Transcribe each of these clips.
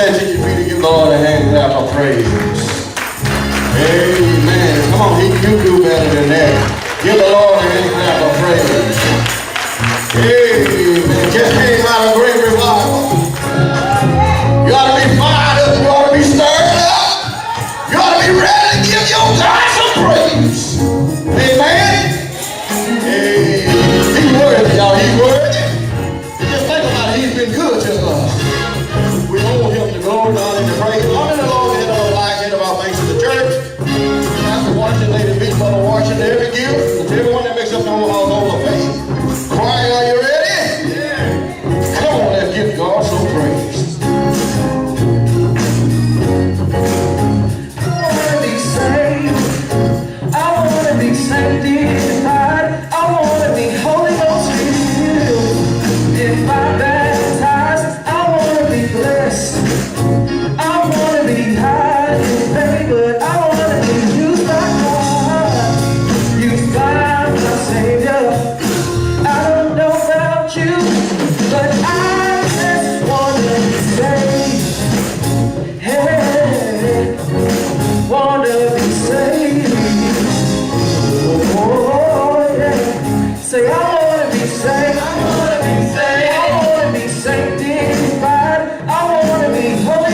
stand to your feet and give the Lord a hand clap of praise. Amen. Come on, you do better than that. Give the Lord a hand clap of praise. Amen. Just came out of a great revival. You ought to be fired up. You ought to be stirred up. You ought to be ready to give your God some praise. Amen. Hey, he's worthy, y'all. He's worthy. Just think about it. He's been good to us. We owe him the glory, God, and the praise. I'm in the Lord, head of our life, head of our thanks to the church. Pastor Washington, Lady B, Mother Washington, every gift, to everyone that makes up the whole household of faith. Choir, are you ready? Yeah. Come on, let's give God some praise. Sanctified, I want to be Holy Ghost filled. If I baptized, I want to be blessed. I want to be high in favor. I want to be used by God, used by my Savior. I don't know about you, but I just want to be saved. Hey, want to be saved. Oh, yeah. Say, I want to be saved. I want to be saved. I want to be sanctified. I want to be holy.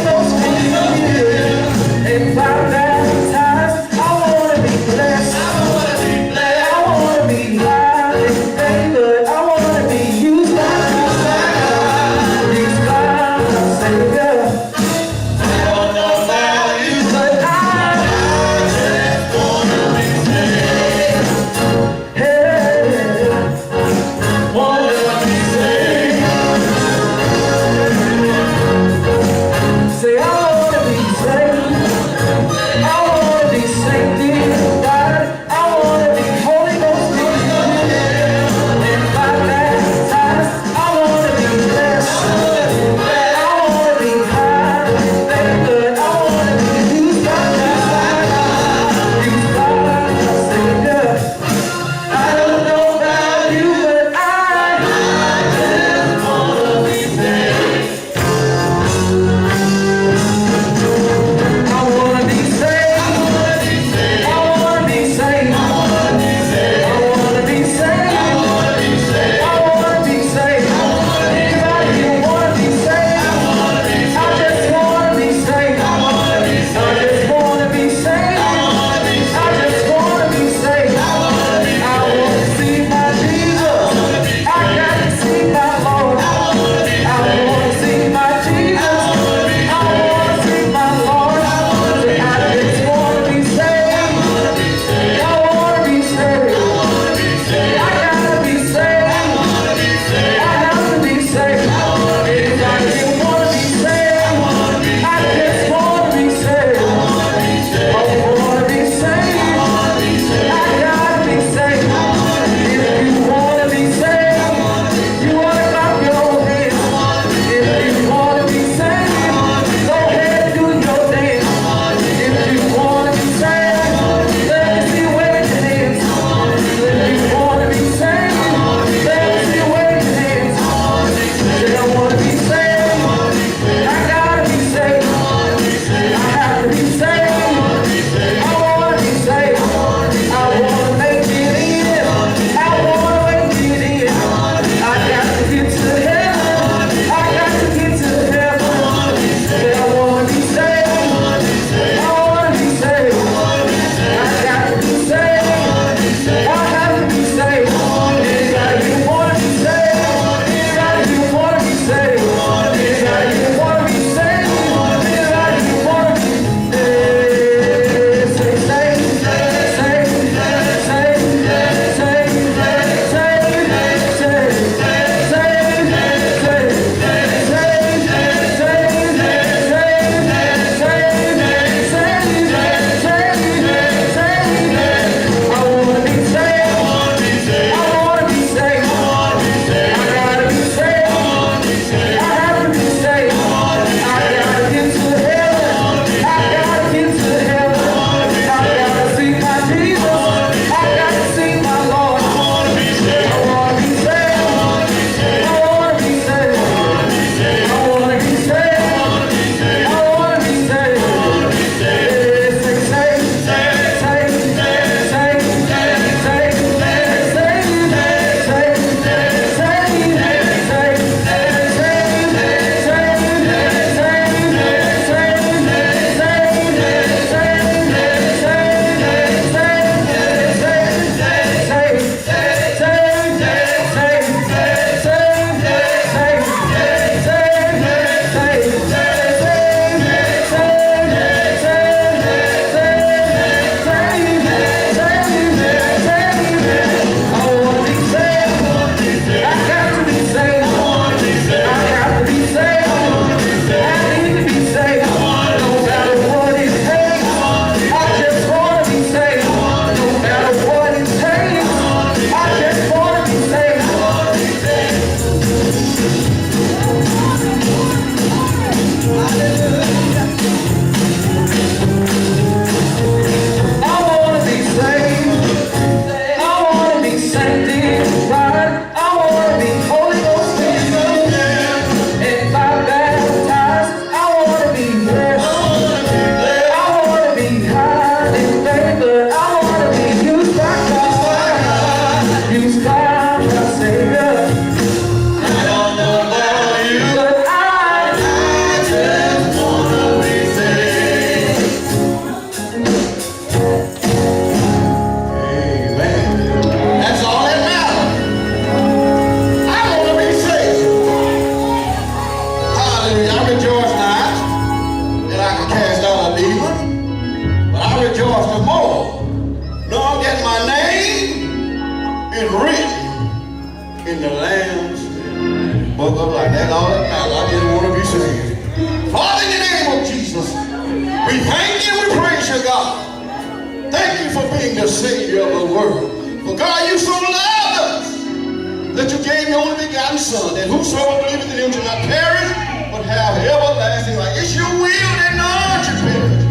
Son, that whosoever believeth in him shall not perish, but have everlasting life. It's your will that none should perish,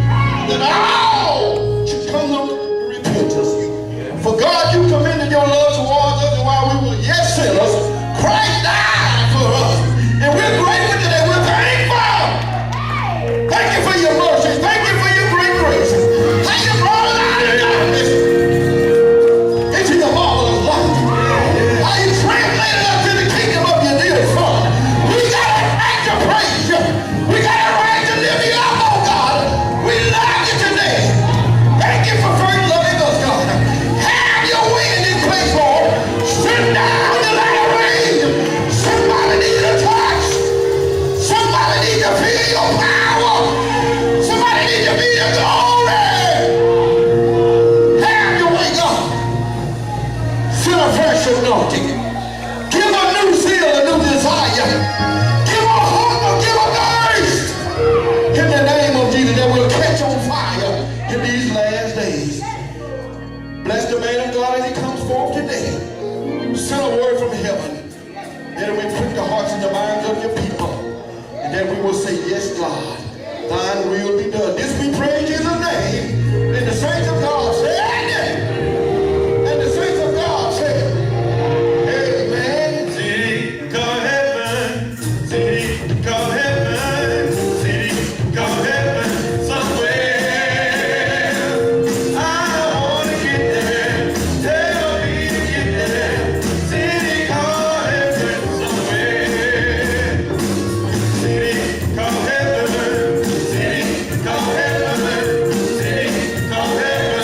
that all should come to repentance. For God, you commended your love towards us, and while we were yet sinners, Christ died for us. And we're grateful today. We're thankful. Thank you for your mercy. Thank you for your great grace. How you brought us out of darkness into your marvelous light. How you translated us to the kingdom of your dear Son. We got a right to praise you. We got a right to lift you up, oh God. We love you today. Thank you for first loving us, God. Have your way in this place, Lord. Sit down the light rain. Somebody needs a touch. Somebody needs to feel your power. Somebody needs to be the glory. Have your way, God. Feel a fresh anointing. Give a new zeal, a new desire. Give a hunger, give a thirst. In the name of Jesus, that will catch on fire in these last days. Bless the man of God as he comes forth today. Send a word from heaven. That it will prick the hearts and the minds of your people. And that we will say, yes, God, thine will be done. This we pray in Jesus' name. And the saints of God say, and the saints of God say, amen. City, call heaven. City, call heaven. City, call heaven. Somewhere I wanna get there. Tell me to get there. City, call heaven. Somewhere. City, call heaven. City, call heaven. City, call heaven.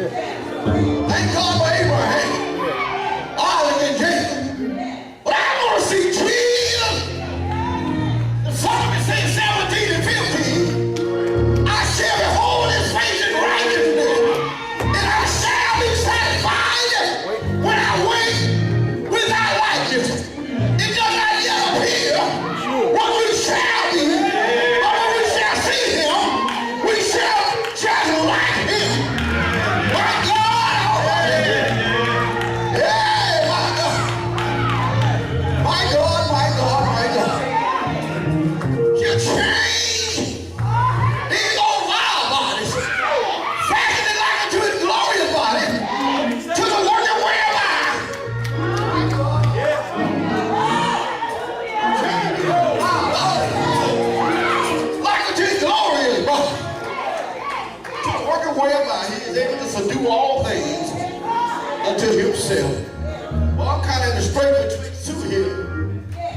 Thank God for Abraham, Isaac, and Jacob. But I want to see Jesus. The Solomon says 17 and 15. I shall behold his face in righteousness, and I shall be satisfied when I wait without righteousness. It does not yet appear what we shall be, but when we shall see him, we shall just like him. My God, yeah, my God. My God, my God, my God. You change these old wild bodies, fashion it like unto his glorious body, to the working way of life. Like unto his glorious body, to the working way of life. He is able to subdue all things unto himself. Well, I'm kind of in the straight between two here.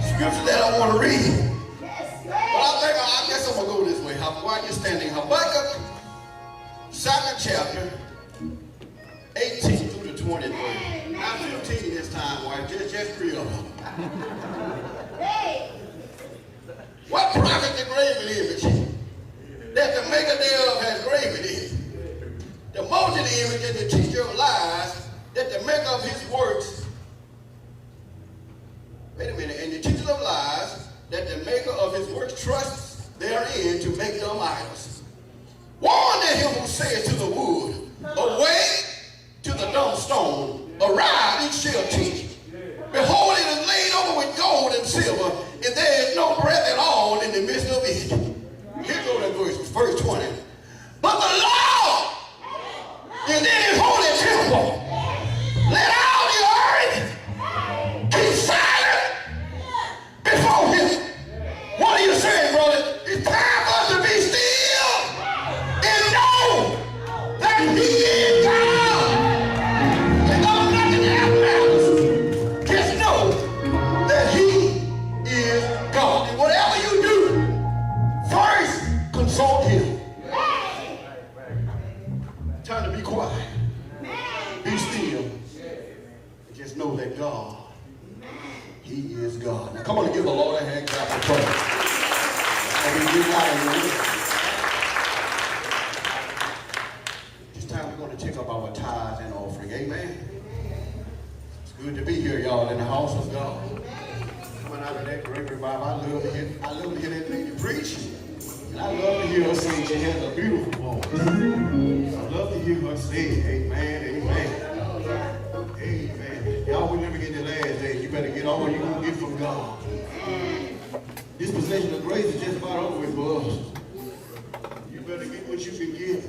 Scripture that I want to read. But I guess I'm going to go this way. While you're standing, Habakkuk, 2nd chapter, 18 through the 20th verse. Not 15 this time, wife, just 3 of them. What profit the graven image that the maker thereof has graven it? The molten image and the teacher of lies that the maker of his works, and the teacher of lies that the maker of his works trusts therein to make them idols. Warn to him who says to the wood, away, to the dumb stone, arise, it shall teach. Behold, it is laid over with gold and silver, and there is no breath at all in the midst of it. Here go that verse 20. But the Lord is in his holy temple. Let all the earth keep silent before him. What are you saying, brother? It's time for us to be still and know that he is God. And know nothing else matters. Just know that he is God. And whatever you do, first consult him. Time to be quiet. Be still. And just know that God, he is God. Now come on and give the Lord a hand clap of praise. And we get out of here. This time we're going to take up our tithes and offering. Amen. It's good to be here, y'all, in the house of God. Coming out of that great revival, I love to hear that lady preach. And I love to hear her sing. She has a beautiful voice. I love to hear her sing. Amen, amen. Amen. Y'all, we never get the last day. You better get all you can get from God. This possession of grace is just about over with for us. You better get what you can get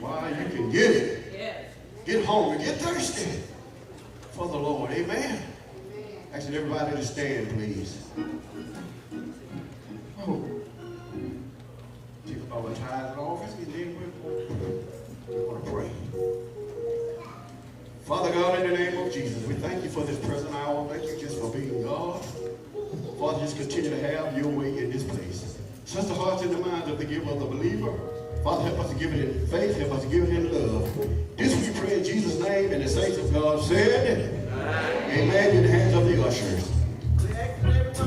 while you can get it. Get hungry, get thirsty for the Lord. Amen. Asking everybody to stand, please. Oh. Take up our tithes and offerings, and then we're going to pray. Father God, in the name of Jesus, we thank you for this present hour. Thank you just for being God. Father, just continue to have your way in this place. Touch the hearts and the minds of the giver of the believer. Father, help us to give it in faith. Help us to give it in love. This we pray in Jesus' name, and the saints of God said, Amen, in the hands of the ushers. We ask for everyone to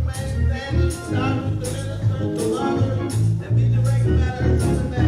please remain standing, the minister, the mother, and be directed by the person back.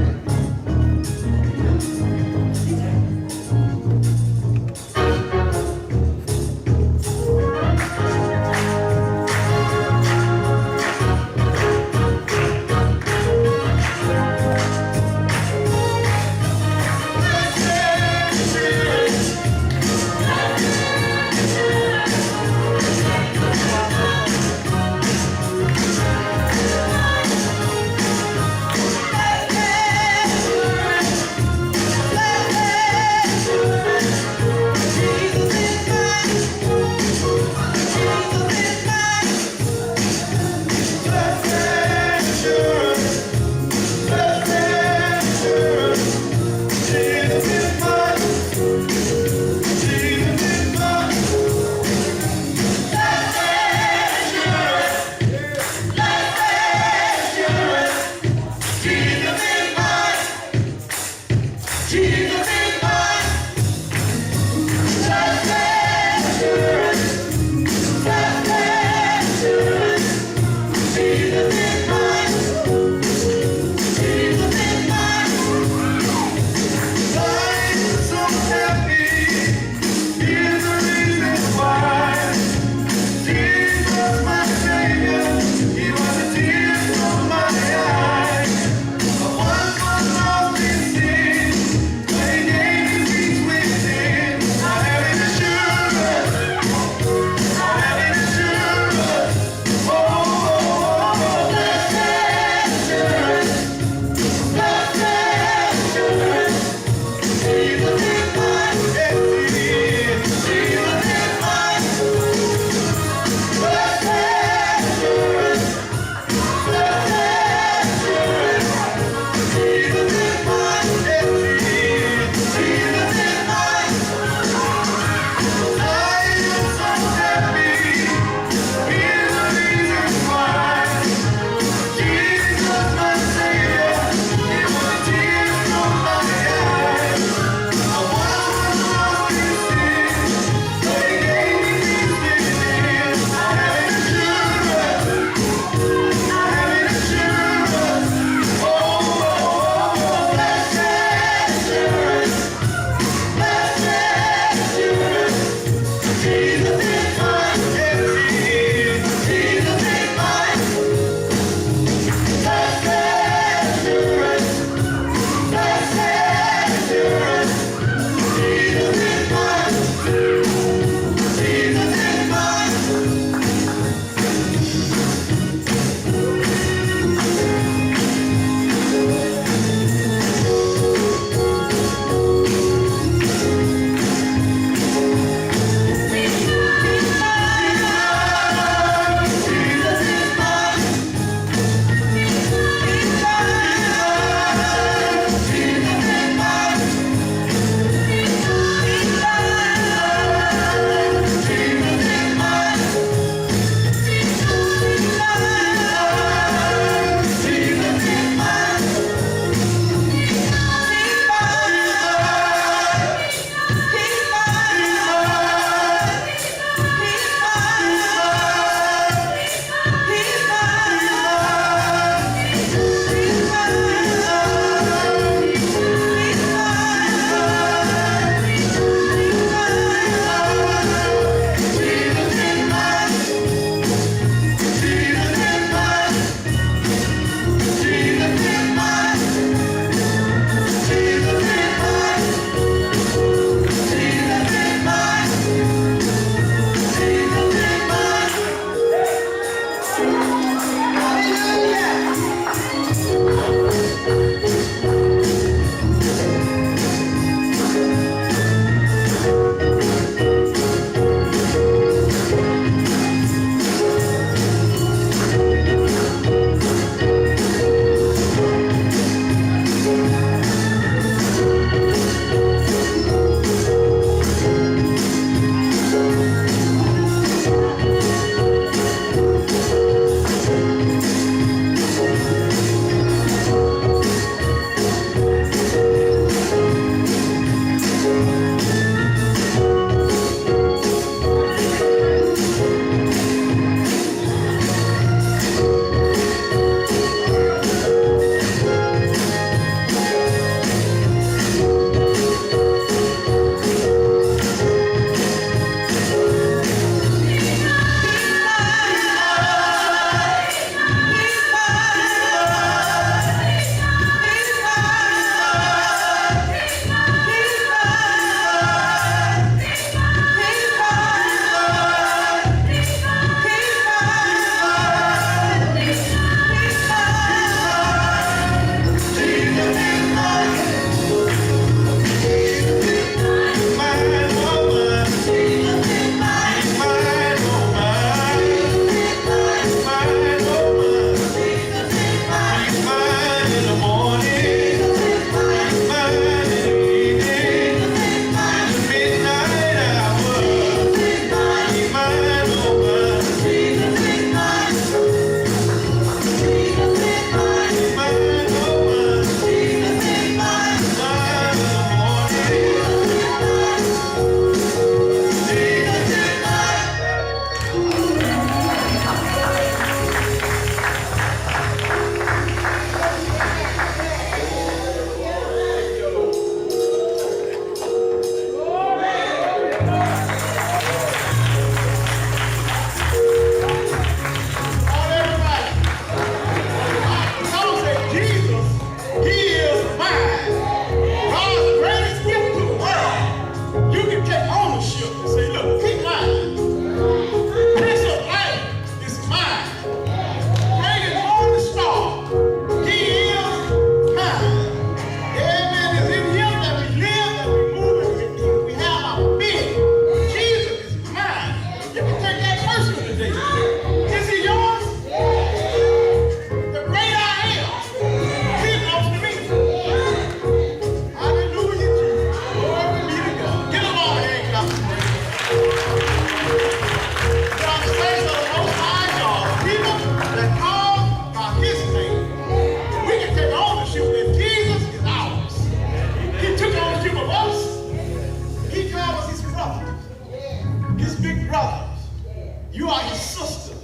You are his sister.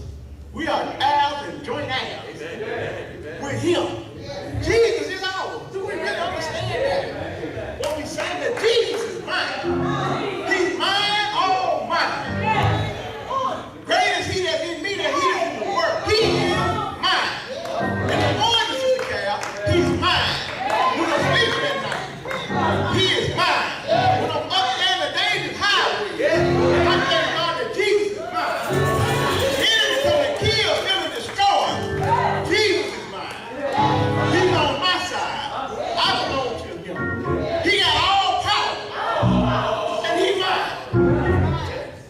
We are heirs and joint heirs with him. Jesus is ours. Do we really understand that? When we say that Jesus is mine, he's mine, all mine. Great is he that's in me than he that's in the world. He is mine. And the Lord is in the cow, he's mine. When I'm sleeping at night, he is mine. When I'm up there in the dangerous highway, I thank God that Jesus is mine. The enemy come to kill, steal, and destroy. Jesus is mine. He's on my side. I belong to him. He got all power. And he's mine.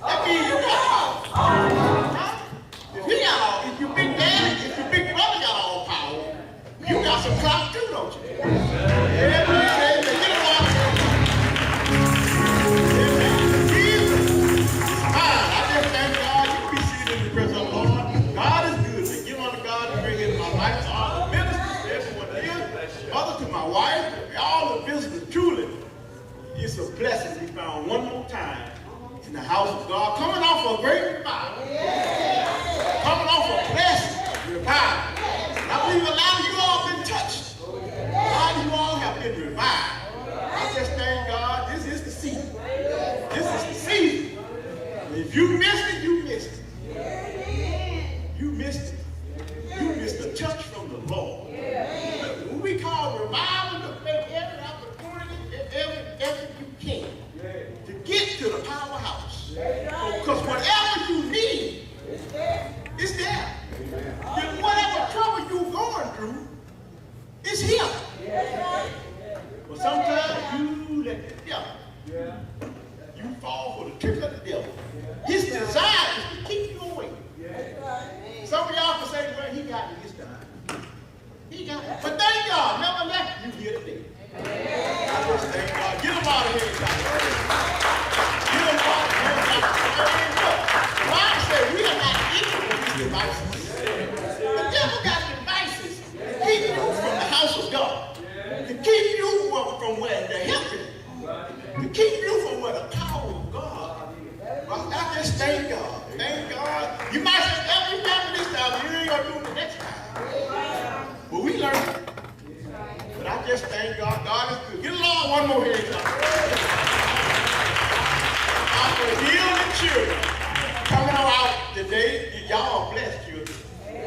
That means you got power. If he got all, if your big daddy, if your big brother got all power, you got some clout too, don't you? Yeah, man. Get him out. Jesus. I just thank God you be seated in the presence of the Lord. God is good. And give unto God to bring into my life to all the ministers, to everyone here, mother to my wife, all the visitors. Truly, it's a blessing to be found one more time in the house of God, coming off a great revival. Coming off a blessed revival. I believe a lot of you all have been touched. A lot of you all have been revived. I just thank God this is the season. This is the season. If you missed it, you missed it. You missed it. You missed a touch from the Lord. When we call revival to make every opportunity, every effort you can to get to the powerhouse. Because whatever you need, it's there. And whatever trouble you're going through, it's him. But sometimes you let the devil, you fall for the trick of the devil. His desire is to keep you away. Some of y'all can say, well, he got me this time. He got me. But thank God, never left you here today. I just thank God. Get him out of here, guys. Get him out of here. The Bible says we are not equal with these devices. The devil got devices to keep you from the house of God, to keep you from where the help is, to keep you from where the power of God. Well, I just thank God. Thank God. You might say every time this time, you ain't gonna do it the next time. But we learn. But I just thank God. God is good. Get along one more here. I'm for healing children coming out today. Y'all are blessed children.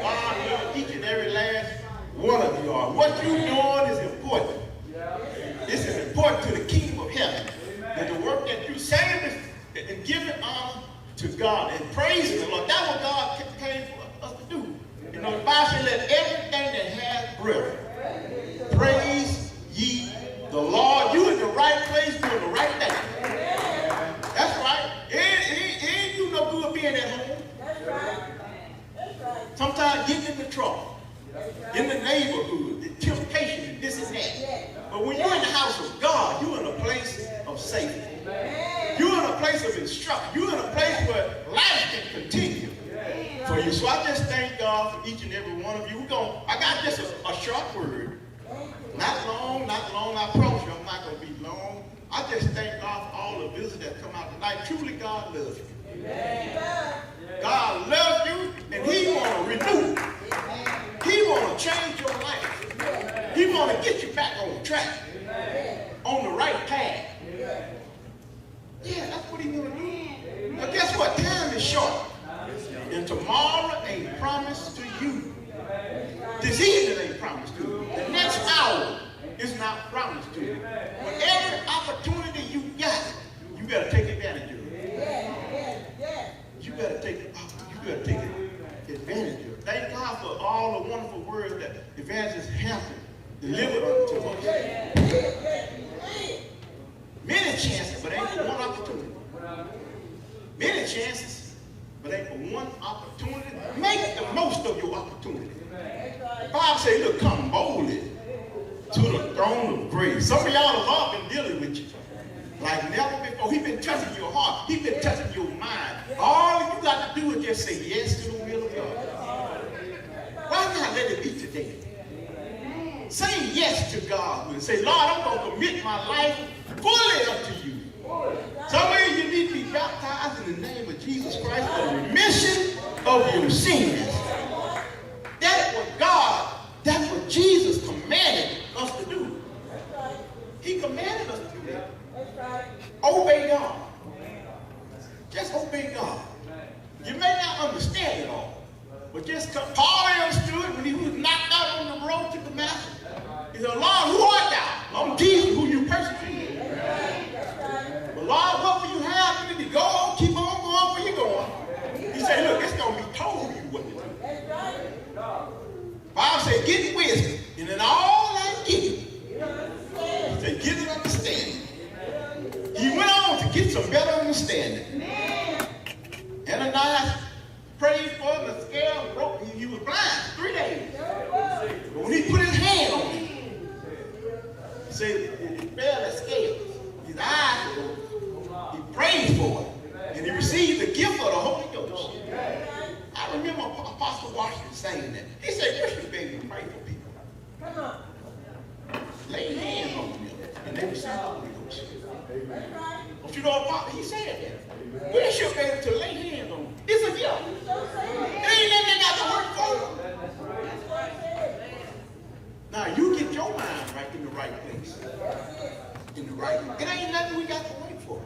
God loves each and every last one of you are. What you're doing is important. This is important to the kingdom of heaven. That the work that you saved and giving honor to God and praising the Lord. That's what God came for us to do. You know, the Bible says, let everything that has breath praise ye the Lord. You in the right place doing the right thing. That's right. It ain't do no good being at home. That's right. That's right. Sometimes getting in the trouble, in the neighborhood, the temptation, this and that. But when you're in the house of God, you're in a place of safety. You're in a place of instruction. You're in a place where life can continue for you. So I just thank God for each and every one of you. I got just a short word. Not long, I promise you I'm not going to be long. I just thank God for all the visitors that come out tonight. Truly, God loves you. God loves you, and He want to renew. He want to change your life. He want to get you back on track, on the right path. Yeah, that's what He want to do. But guess what? Time is short, and tomorrow ain't promised to you. This evening ain't promised to you. The next hour is not promised to you. But every opportunity you got, you got to take advantage of it. You got to take advantage of it. Thank God for all the wonderful words that Evangelist Hampton delivered unto us. Many chances, but ain't for one opportunity. Many chances, but ain't for one opportunity. Make the most of your opportunity. The Bible says, look, come boldly to the throne of grace. Some of y'all have all been dealing with you like never before. He's been touching your heart. He's been touching your mind. All you got to do is just say yes to the will of God. Why not let it be today? Say yes to God and say, Lord, I'm going to commit my life fully unto you. Some of you need to be baptized in the name of Jesus Christ for remission sins. That's what God, that's what Jesus commanded us to do. He commanded us to do that. That's right. Obey God. Just obey God. You may not understand it all, but just Paul understood when he was knocked out on the road to Damascus. He said, Lord, who art thou? I'm Jesus who you persecuted. But Lord, what will you have me to go on? Keep on going where you're going. He said, look, it's going to be told you what to do. That's right. Bible said, get wisdom, and in all that get it. You don't understand. He said, get an understanding. He went on to get some better understanding. Ananias prayed for him, the scale broke. He was blind 3 days. But when he put his hand on him, he said, it fell the scales. His eyes were open. He prayed for it. And he received the gift of the Holy Ghost. I remember Apostle Washington saying that. He said, you should be able to pray for people. Come on. Lay hands on them, and they receive the Holy Ghost. That's right. Don't you know, he said that. We should be able to lay hands on them. It's a gift. So say It it. ain't nothing they got to work for. That's what I said. Now, you get your mind right in the right place. That's it. In the right. It ain't nothing we got to wait for.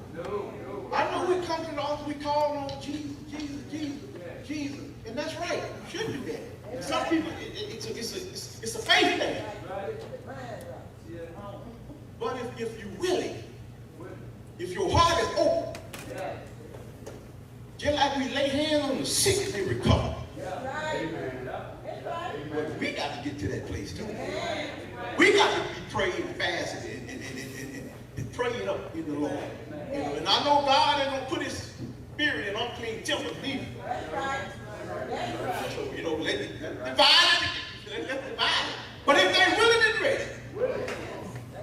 I know we come to the altar, we call on Jesus, Jesus, Jesus, Jesus. And that's right. You should do that. Some people, it's a faith thing. But if you willing, if your heart is open, just like we lay hands on the sick, they recover. That's right. That's right. But we got to get to that place too. We got to be praying fast and praying up in the Lord. You know, and I know God ain't gonna put His spirit in unclean temples neither. That's right. That's right. So, you know, let it divide it. Let divide it. But if they willing and ready,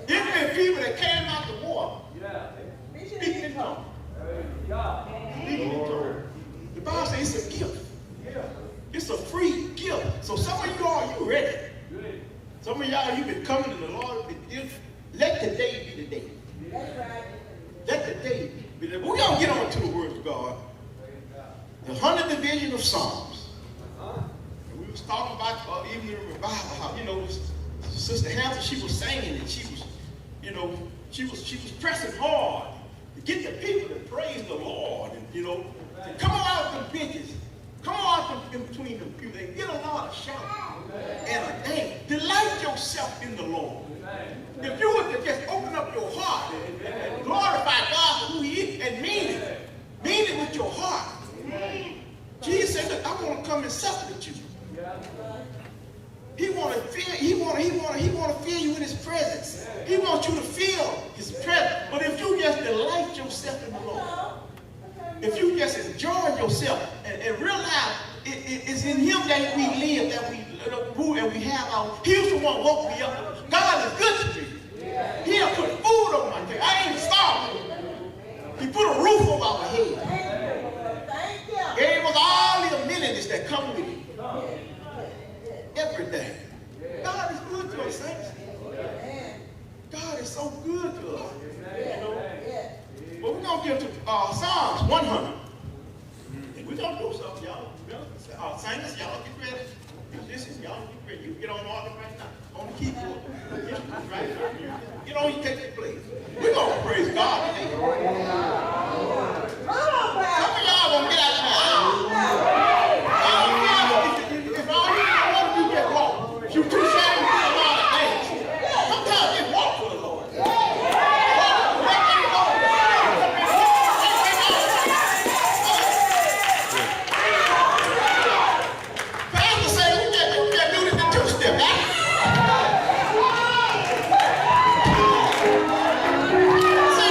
even if people that came out the war, speaking in tongues. Speaking in tongues. The Bible says it's a gift. It's a free gift. So some of y'all, you ready. Some of y'all, you've been coming to the Lord. Let the day be the day. That's right. Let the day be the day. We're going to get on to the Word of God. The 100th division of Psalms. And we was talking about even the revival, how, you know, Sister Hampton, she was singing and she was, you know, she was pressing hard to get the people to praise the Lord. And, you know, to come out of the benches. Come on in between the people and get a lot of shout and a dance. Delight yourself in the Lord. If you were to just open up your heart and glorify God for who He is and mean it with your heart. Jesus said, look, I want to come and sup with you. He want to feel, he want to feel you in His presence. He wants you to feel His presence. But if you just delight yourself in the Lord, if you just enjoy yourself and realize it's in Him that we live, that we move, and we have our, He's the one woke me up. God is good to me. He'll put food on my table. I ain't starving. He put a roof over our head. Thank you. Gave us all the amenities that come with it. Everything. God is good to us, saints. God is so good to us. You know? But we're going to get to Psalms 100. And we're going to do something, y'all. Singers, y'all get ready. Musicians, y'all get ready. You get on organ right now. On the keyboard. Get on, you take your place. We're going to praise God today. Some of y'all going to get out there. If all you want to do is walk, you too shy to do a lot of things. Sometimes just walk for the Lord. Pastor say we got to do this in two-step. See,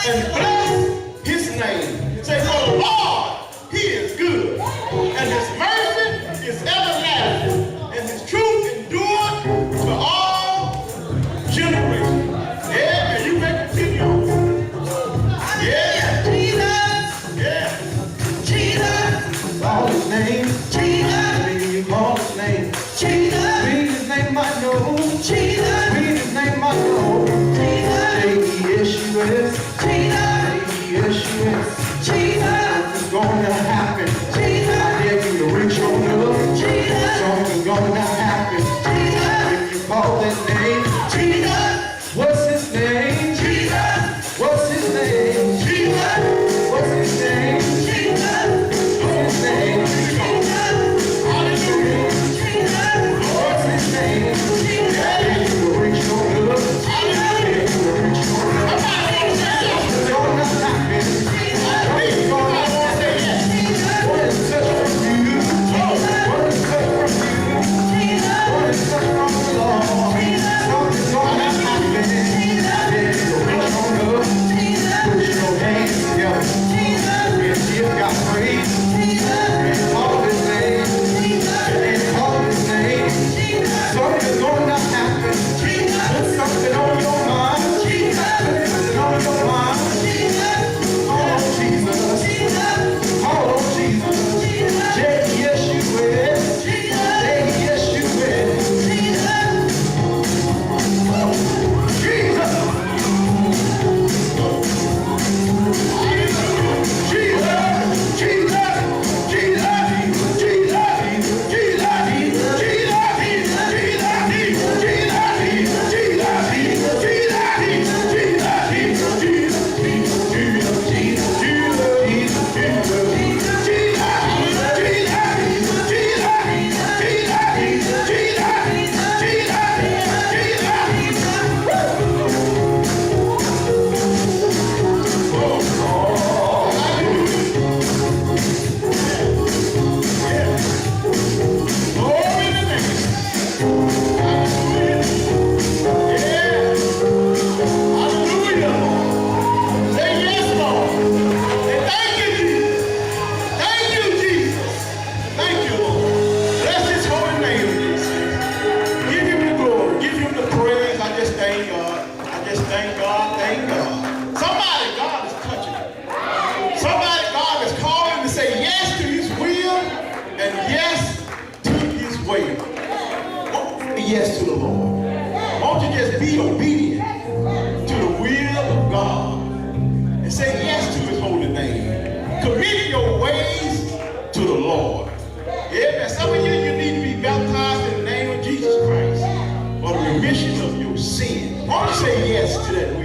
and bless his name. Say, for the Lord, he is good, and his mercy is everlasting, and his truth endureth to all generations. Yeah, and you may continue on. Yeah, yeah. Call his name. Baby, you call his name. Read his name, I know. Read his name, I know. J-E-S-U-S. J-E-S-U-S. Something's gonna happen. I dare you to reach on up. Something's gonna happen. If you call that name. What's his name? What's his name? What's his name? What's his name? Hallelujah. What's his name? Yeah, you will reach on up. Yeah, you will reach on up. It's gonna happen. It's gonna happen. What is touch from you? What is touch from you? What is touch from the Lord? Something's gonna happen. Yeah, you will reach on up. Put your hands together. And give God praise. And call his name. And call his name. Something's gonna happen. Put something on your mind. Put something on your mind. Call on Jesus. Call on Jesus. J-E-S-U-S. J-E-S-U-S. Yes to the Lord. Won't you just be obedient to the will of God and say yes to his holy name. Commit your ways to the Lord. Amen. Some of you need to be baptized in the name of Jesus Christ for the remission of your sin. Won't you say yes to that will?